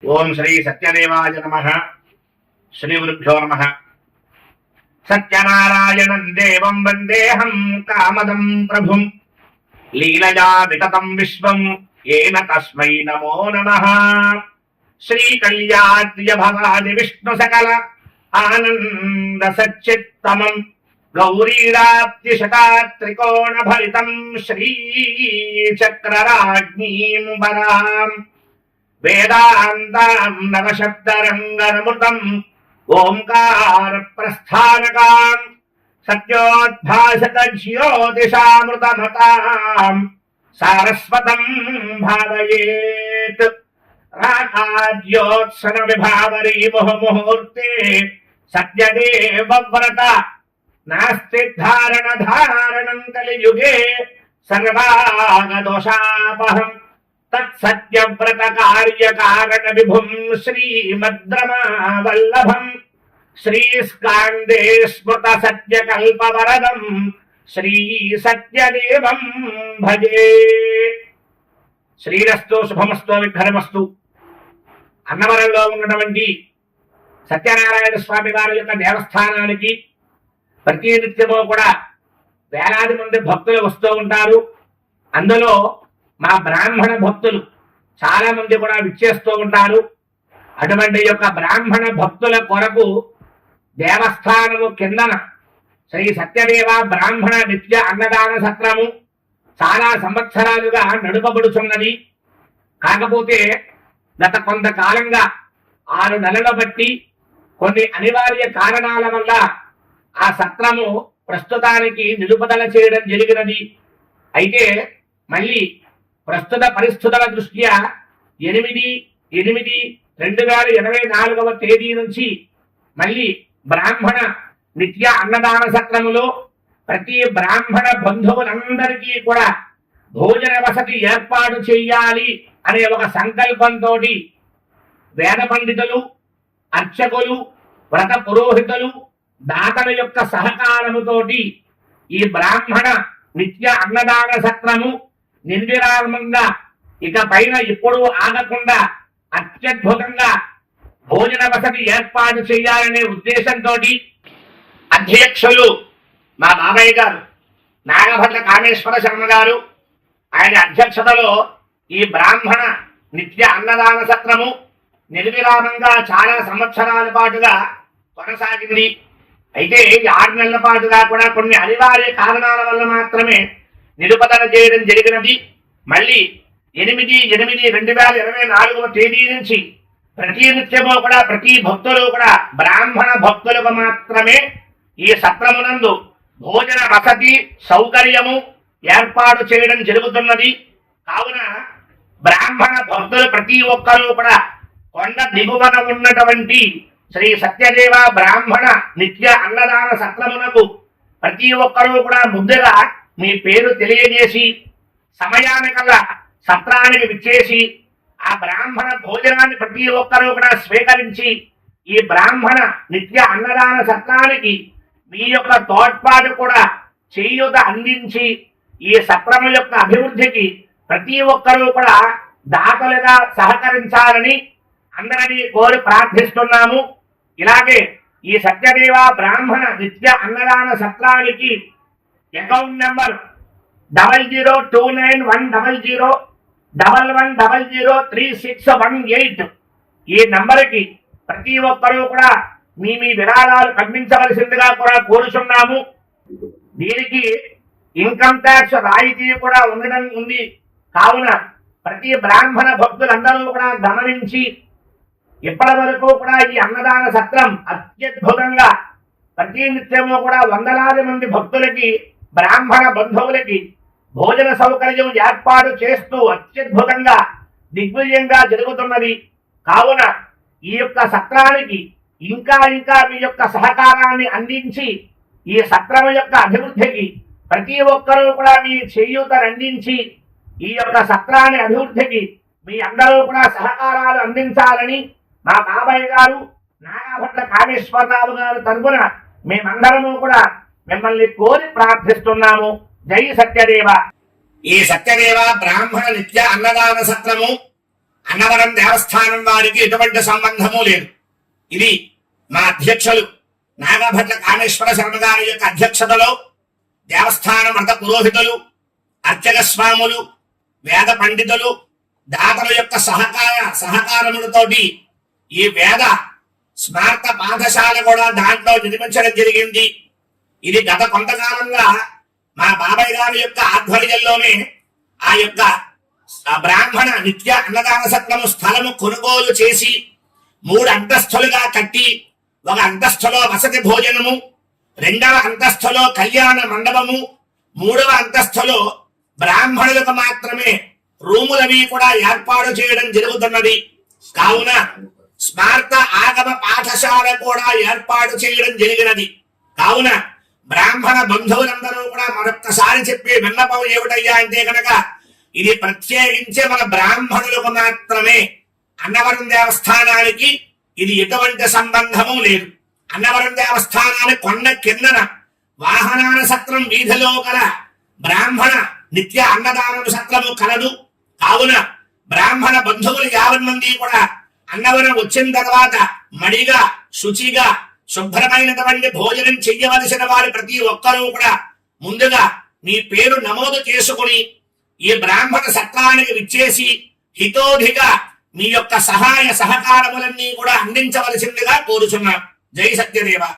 ఓం శ్రీ సత్యదేవాయ నమః. శ్రీ గురుభ్యో నమః. సత్యనారాయణం దేవం వందేహం కామదం ప్రభుం లీలయా వితతం విశ్వం ఏన తస్మై నమో నమః. శ్రీ కళ్యాద్య భవాది విష్ణు సకల ఆనంద సచ్చిత్తమం గౌరీరాప్తి శతాత్రికోణ భరితం శ్రీ చక్రరాజ్ఞీం వరాం వేదాంతాం నవశబ్దరంగనమృతం ఓంకార ప్రస్థానకాం సత్యోద్భాసత జ్యోతిషామృతమతాం సారస్వతం భావయేత్. రాకాద్యోత్సన విభావరీ ముహూర్తే సత్యదేవ వ్రత నాస్తి ధారణ ధారణం కలియుగే సర్వాగదోషాపహం తత్సత్యవ్రత కార్యకారణ విభుం శ్రీమద్రమావల్లభం శ్రీస్కాందే స్మృత సత్యకల్పవరదం శ్రీ సత్యదేవం భజే. శ్రీరస్తు శుభమస్తు విఘ్నమస్తు. అన్నవరంలో ఉన్నటువంటి సత్యనారాయణ స్వామి వారి యొక్క దేవస్థానానికి ప్రతినిత్యము కూడా వేలాది మంది భక్తులు వస్తూ ఉంటారు. అందులో మా బ్రాహ్మణ భక్తులు చాలా మంది కూడా విచ్చేస్తూ ఉంటారు. అటువంటి యొక్క బ్రాహ్మణ భక్తుల కొరకు దేవస్థానము కిందన శ్రీ సత్యదేవ బ్రాహ్మణ నిత్య అన్నదాన సత్రము చాలా సంవత్సరాలుగా నడుపబడుచున్నది. కాకపోతే గత కొంతకాలంగా 6 నెలల బట్టి కొన్ని అనివార్య కారణాల వల్ల ఆ సత్రము ప్రస్తుతానికి నిలుపుదల చేయడం జరిగినది. అయితే మళ్ళీ ప్రస్తుత పరిస్థితుల దృష్ట్యా 8/8/2024 తేదీ నుంచి మళ్ళీ బ్రాహ్మణ నిత్య అన్నదాన సత్రములో ప్రతి బ్రాహ్మణ బంధువులందరికీ కూడా భోజన వసతి ఏర్పాటు చేయాలి అనే ఒక సంకల్పంతో వేద పండితులు, అర్చకులు, వ్రత పురోహితులు, దాతల యొక్క సహకారముతోటి ఈ బ్రాహ్మణ నిత్య అన్నదాన సత్రము నిర్విరామంగా ఇక పైన ఎప్పుడూ ఆగకుండా అత్యద్భుతంగా భోజన వసతి ఏర్పాటు చేయాలనే ఉద్దేశంతో అధ్యక్షులు మా బాబాయ్ గారు నాగభద్ర కామేశ్వర శర్మ గారు ఆయన అధ్యక్షతలో ఈ బ్రాహ్మణ నిత్య అన్నదాన సత్రము నిర్విరామంగా చాలా సంవత్సరాల పాటుగా కొనసాగింది. అయితే 6 నెలల పాటుగా కూడా కొన్ని అనివార్య కారణాల వల్ల మాత్రమే నిలుపుదల చేయడం జరిగినది. మళ్ళీ 8/8/2024 తేదీ నుంచి ప్రతి నిత్యము కూడా ప్రతి భక్తులు కూడా బ్రాహ్మణ భక్తులకు మాత్రమే ఈ సత్రమునందు భోజన వసతి సౌకర్యము ఏర్పాటు చేయడం జరుగుతున్నది. కావున బ్రాహ్మణ భక్తులు ప్రతి ఒక్కరూ కూడా కొండ దిగువన ఉన్నటువంటి శ్రీ సత్యదేవ బ్రాహ్మణ నిత్య అన్నదాన సత్రమునకు ప్రతి ఒక్కరూ కూడా ముందుగా మీ పేరు తెలియజేసి సమయానికల్లా సత్రానికి విచ్చేసి ఆ బ్రాహ్మణ భోజనాన్ని ప్రతి ఒక్కరూ కూడా స్వీకరించి ఈ బ్రాహ్మణ నిత్య అన్నదాన సత్రానికి మీ యొక్క తోడ్పాటు కూడా చేయూత అందించి ఈ సత్రము యొక్క అభివృద్ధికి ప్రతి ఒక్కరూ కూడా దాతలుగా సహకరించాలని అందరినీ కోరి ప్రార్థిస్తున్నాము. ఇలాగే ఈ సత్యదేవ బ్రాహ్మణ నిత్య అన్నదాన సత్రానికి అకౌంట్ నెంబర్ 00291011003618 ఈ నంబర్కి ప్రతి ఒక్కరూ కూడా మీ విరాళాలు పంపించవలసిందిగా కూడా కోరుచున్నాము. దీనికి ఇన్కమ్ ట్యాక్స్ రాయితీ కూడా ఉండడం ఉంది. కావున ప్రతి బ్రాహ్మణ భక్తులందరూ కూడా గమనించి ఇప్పటి వరకు కూడా ఈ అన్నదాన సత్రం అత్యద్భుతంగా ప్రతి నిత్యము కూడా వందలాది మంది భక్తులకి బ్రాహ్మణ బంధువులకి భోజన సౌకర్యం ఏర్పాటు చేస్తూ అత్యద్భుతంగా దిగ్విజయంగా జరుగుతున్నది. కావున ఈ యొక్క సత్రానికి ఇంకా మీ యొక్క సహకారాన్ని అందించి ఈ సత్రం యొక్క అభివృద్ధికి ప్రతి ఒక్కరూ కూడా మీ చేయూతను అందించి ఈ యొక్క సత్రాన్ని అభివృద్ధికి మీ అందరూ కూడా సహకారాలు అందించాలని మా బాబాయ్ గారు నాగభద్ర కామేశ్వరరావు గారు తరపున మేమందరము కూడా మిమ్మల్ని కోరి ప్రార్థిస్తున్నాము. జై సత్యదేవ. ఈ సత్యదేవ బ్రాహ్మణ నిత్య అన్నదాన సత్రము అన్నవరం దేవస్థానం వారికి ఎటువంటి సంబంధము లేదు. ఇది మా అధ్యక్షులు నాగభట్ల కామేశ్వర శర్మ గారి యొక్క అధ్యక్షతలో దేవస్థానం వ్రత పురోహితులు, అర్చక స్వాములు, వేద పండితులు, దాతల యొక్క సహకారములతోటి ఈ వేద స్మార్త పాఠశాల కూడా దాంట్లో నిర్మించడం జరిగింది. ఇది గత కొంతకాలంగా మా బాబాయ్ గారి యొక్క ఆధ్వర్యంలోనే ఆ యొక్క బ్రాహ్మణ నిత్య అన్నదాన సత్రము స్థలము కొనుగోలు చేసి 3 అంతస్తులుగా కట్టి, ఒక అంతస్తులో వసతి భోజనము, 2వ అంతస్తులో కళ్యాణ మండపము, 3వ అంతస్తులో బ్రాహ్మణులకు మాత్రమే రూములవి కూడా ఏర్పాటు చేయడం జరుగుతున్నది. కావున స్మార్త ఆగమ పాఠశాల కూడా ఏర్పాటు చేయడం జరిగినది. కావున బ్రాహ్మణ బంధువులందరూ కూడా మరొక్కసారి చెప్పే విన్నపం ఏమిటయ్యా అంటే కనుక, ఇది ప్రత్యేకించి మన బ్రాహ్మణులకు మాత్రమే. అన్నవరం దేవస్థానానికి ఇది ఎటువంటి సంబంధము లేదు. అన్నవరం దేవస్థానానికి కొండ కిందన వాహనాల సత్రం వీధిలో గల బ్రాహ్మణ నిత్య అన్నదానం సత్రము కలదు. కావున బ్రాహ్మణ బంధువులు 50 మంది కూడా అన్నవరం వచ్చిన తర్వాత మడిగా శుచిగా శుభ్రమైనటువంటి భోజనం చెయ్యవలసిన వారి ప్రతి ఒక్కరూ కూడా ముందుగా మీ పేరు నమోదు చేసుకుని ఈ బ్రాహ్మణ సత్రానికి విచ్చేసి హితోధిగా మీ యొక్క సహాయ సహకారములన్నీ కూడా అందించవలసిందిగా కోరుచున్నాం. జై సత్యదేవ.